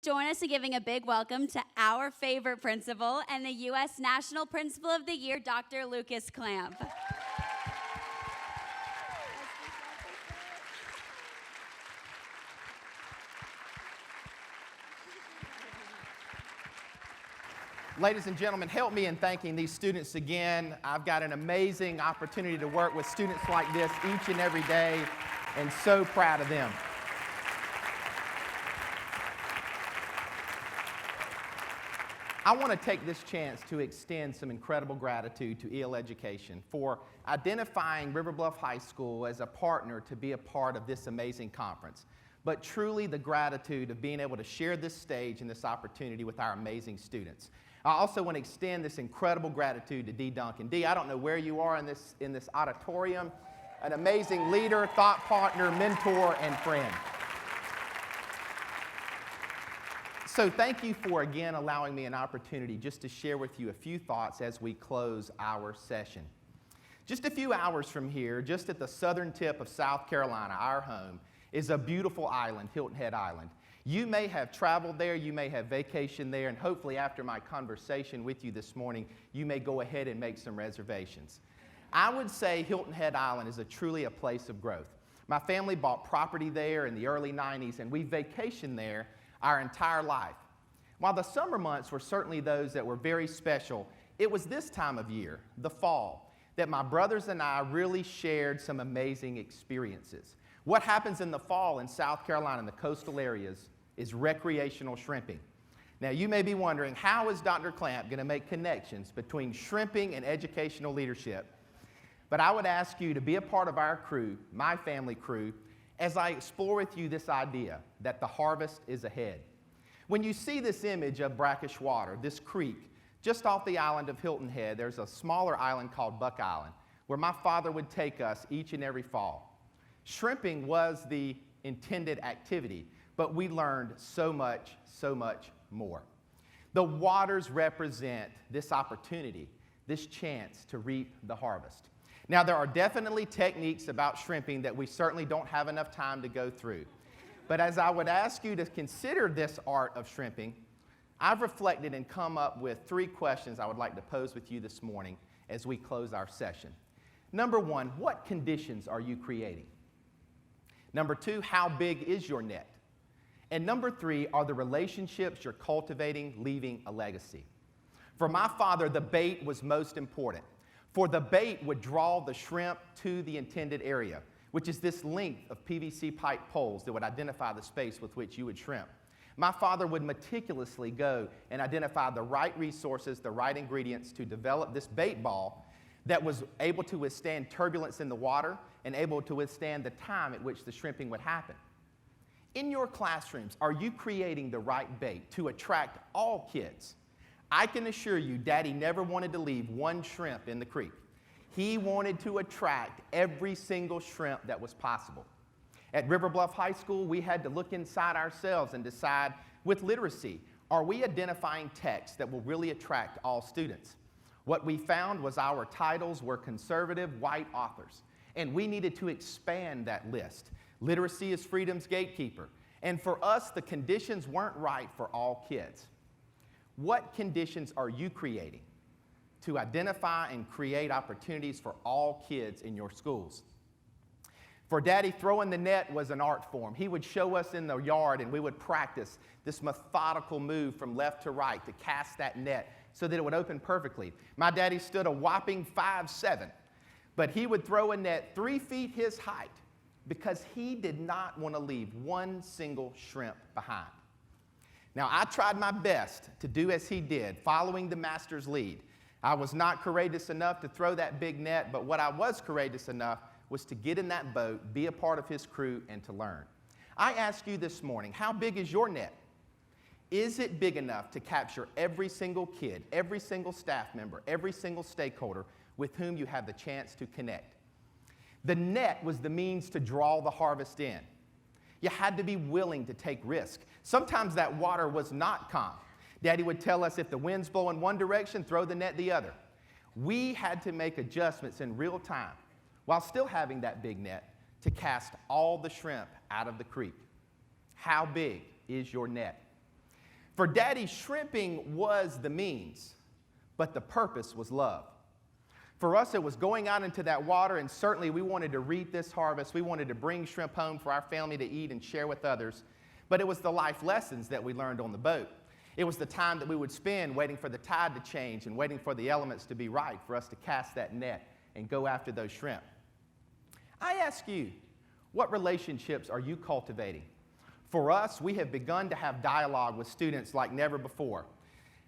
join us in giving a big welcome to our favorite principal and the U.S. National Principal of the Year, Dr. Lucas Clamp. Ladies and gentlemen, help me in thanking these students again. I've got an amazing opportunity to work with students like this each and every day, and so proud of them. I want to take this chance to extend some incredible gratitude to EL Education for identifying River Bluff High School as a partner to be a part of this amazing conference. But truly the gratitude of being able to share this stage and this opportunity with our amazing students. I also want to extend this incredible gratitude to Dee Duncan. Dee, I don't know where you are in this auditorium, an amazing leader, thought partner, mentor, and friend. So thank you for, again, allowing me an opportunity just to share with you a few thoughts as we close our session. Just a few hours from here, just at the southern tip of South Carolina, our home, is a beautiful island, Hilton Head Island. You may have traveled there, you may have vacationed there, and hopefully after my conversation with you this morning, you may go ahead and make some reservations. I would say Hilton Head Island is truly a place of growth. My family bought property there in the early 90s, and we vacationed there our entire life. While the summer months were certainly those that were very special, it was this time of year, the fall, that my brothers and I really shared some amazing experiences. What happens in the fall in South Carolina and the coastal areas is recreational shrimping. Now, you may be wondering, how is Dr. Clamp going to make connections between shrimping and educational leadership? But I would ask you to be a part of our crew, my family crew, as I explore with you this idea that the harvest is ahead. When you see this image of brackish water, this creek, just off the island of Hilton Head, there's a smaller island called Buck Island, where my father would take us each and every fall. Shrimping was the intended activity, but we learned so much more. The waters represent this opportunity, this chance to reap the harvest. Now, there are definitely techniques about shrimping that we certainly don't have enough time to go through. But as I would ask you to consider this art of shrimping, I've reflected and come up with 3 questions I would like to pose with you this morning as we close our session. Number 1, what conditions are you creating? Number 2, how big is your net? And number 3, are the relationships you're cultivating leaving a legacy? For my father, the bait was most important. For the bait would draw the shrimp to the intended area, which is this length of PVC pipe poles that would identify the space with which you would shrimp. My father would meticulously go and identify the right resources, the right ingredients to develop this bait ball that was able to withstand turbulence in the water and able to withstand the time at which the shrimping would happen. In your classrooms, are you creating the right bait to attract all kids? I can assure you, Daddy never wanted to leave one shrimp in the creek. He wanted to attract every single shrimp that was possible. At River Bluff High School, we had to look inside ourselves and decide, with literacy, are we identifying texts that will really attract all students? What we found was our titles were conservative white authors, and we needed to expand that list. Literacy is freedom's gatekeeper. And for us, the conditions weren't right for all kids. What conditions are you creating to identify and create opportunities for all kids in your schools? For Daddy, throwing the net was an art form. He would show us in the yard, and we would practice this methodical move from left to right to cast that net so that it would open perfectly. My daddy stood a whopping 5'7", but he would throw a net 3 feet his height, because he did not want to leave one single shrimp behind. Now, I tried my best to do as he did, following the master's lead. I was not courageous enough to throw that big net, but what I was courageous enough was to get in that boat, be a part of his crew, and to learn. I ask you this morning, how big is your net? Is it big enough to capture every single kid, every single staff member, every single stakeholder with whom you have the chance to connect? The net was the means to draw the harvest in. You had to be willing to take risk. Sometimes that water was not calm. Daddy would tell us, if the wind's blowing one direction, throw the net the other. We had to make adjustments in real time while still having that big net to cast all the shrimp out of the creek. How big is your net? For Daddy, shrimping was the means, but the purpose was love. For us, it was going out into that water, and certainly we wanted to reap this harvest. We wanted to bring shrimp home for our family to eat and share with others. But it was the life lessons that we learned on the boat. It was the time that we would spend waiting for the tide to change and waiting for the elements to be right for us to cast that net and go after those shrimp. I ask you, what relationships are you cultivating? For us, we have begun to have dialogue with students like never before,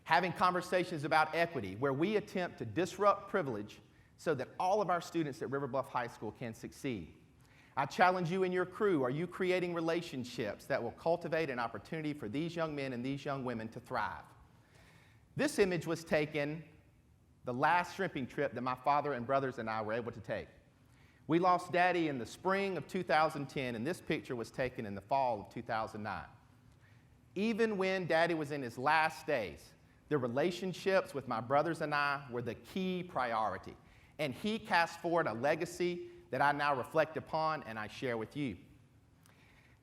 having conversations about equity where we attempt to disrupt privilege so that all of our students at River Bluff High School can succeed. I challenge you and your crew, are you creating relationships that will cultivate an opportunity for these young men and these young women to thrive? This image was taken the last shrimping trip that my father and brothers and I were able to take. We lost Daddy in the spring of 2010, and this picture was taken in the fall of 2009. Even when Daddy was in his last days, the relationships with my brothers and I were the key priority, and he cast forward a legacy that I now reflect upon and I share with you.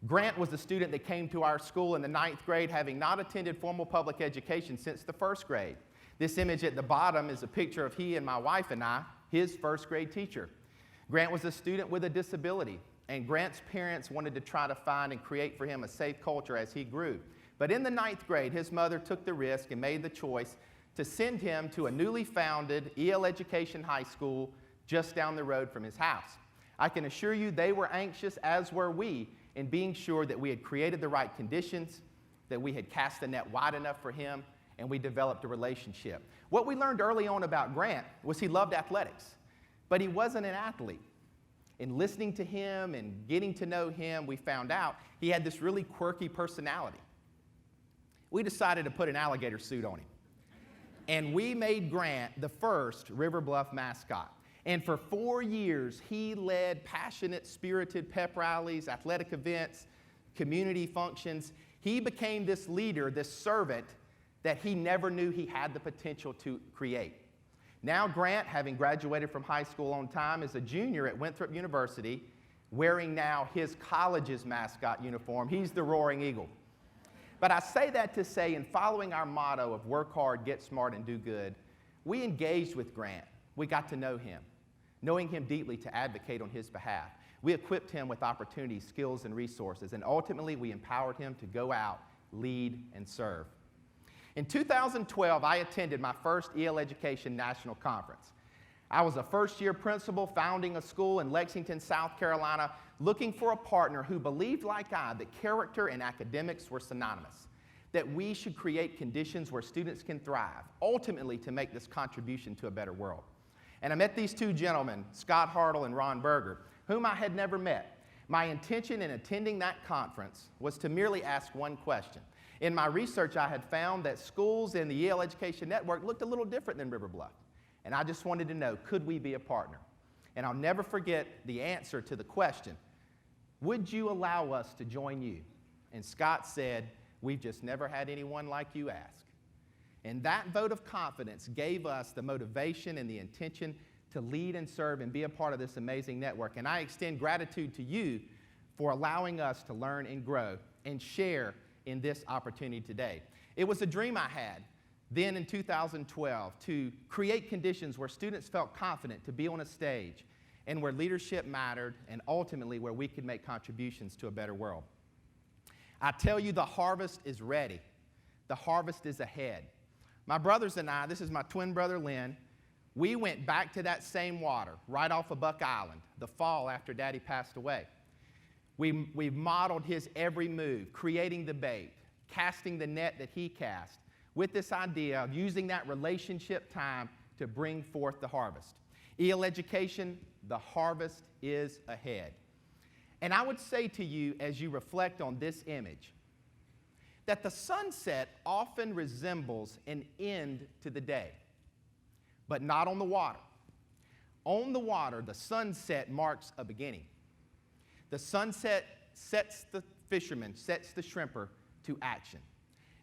Grant was a student that came to our school in the 9th grade, having not attended formal public education since the 1st grade. This image at the bottom is a picture of he and my wife and I, his 1st grade teacher. Grant was a student with a disability, and Grant's parents wanted to try to find and create for him a safe culture as he grew. But in the 9th grade, his mother took the risk and made the choice to send him to a newly founded ELNC19 high school just down the road from his house. I can assure you they were anxious, as were we, in being sure that we had created the right conditions, that we had cast the net wide enough for him, and we developed a relationship. What we learned early on about Grant was he loved athletics, but he wasn't an athlete. In listening to him and getting to know him, we found out he had this really quirky personality. We decided to put an alligator suit on him, and we made Grant the first River Bluff mascot. And for 4 years, he led passionate, spirited pep rallies, athletic events, community functions. He became this leader, this servant that he never knew he had the potential to create. Now Grant, having graduated from high school on time, is a junior at Winthrop University, wearing now his college's mascot uniform. He's the Roaring Eagle. But I say that to say, in following our motto of work hard, get smart, and do good, we engaged with Grant. We got to know him, knowing him deeply to advocate on his behalf. We equipped him with opportunities, skills, and resources, and ultimately we empowered him to go out, lead, and serve. In 2012, I attended my first ELNC National Conference. I was a first-year principal founding a school in Lexington, South Carolina, looking for a partner who believed, like I, that character and academics were synonymous, that we should create conditions where students can thrive, ultimately to make this contribution to a better world. And I met these two gentlemen, Scott Hartle and Ron Berger, whom I had never met. My intention in attending that conference was to merely ask one question. In my research, I had found that schools in the Yale Education Network looked a little different than River Bluff. And I just wanted to know, could we be a partner? And I'll never forget the answer to the question, would you allow us to join you? And Scott said, we've just never had anyone like you ask. And that vote of confidence gave us the motivation and the intention to lead and serve and be a part of this amazing network. And I extend gratitude to you for allowing us to learn and grow and share in this opportunity today. It was a dream I had then in 2012 to create conditions where students felt confident to be on a stage and where leadership mattered and ultimately where we could make contributions to a better world. I tell you, the harvest is ready. The harvest is ahead. My brothers and I, this is my twin brother Lynn, we went back to that same water right off of Buck Island the fall after Daddy passed away. We modeled his every move, creating the bait, casting the net that he cast, with this idea of using that relationship time to bring forth the harvest. ELNC, the harvest is ahead. And I would say to you, as you reflect on this image, that the sunset often resembles an end to the day, but not on the water. On the water, the sunset marks a beginning. The sunset sets the fisherman, sets the shrimper to action.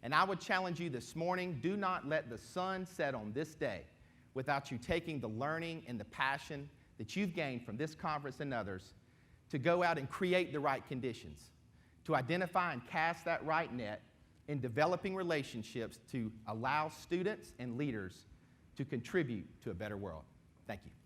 And I would challenge you this morning, do not let the sun set on this day without you taking the learning and the passion that you've gained from this conference and others to go out and create the right conditions, to identify and cast that right net, in developing relationships to allow students and leaders to contribute to a better world. Thank you.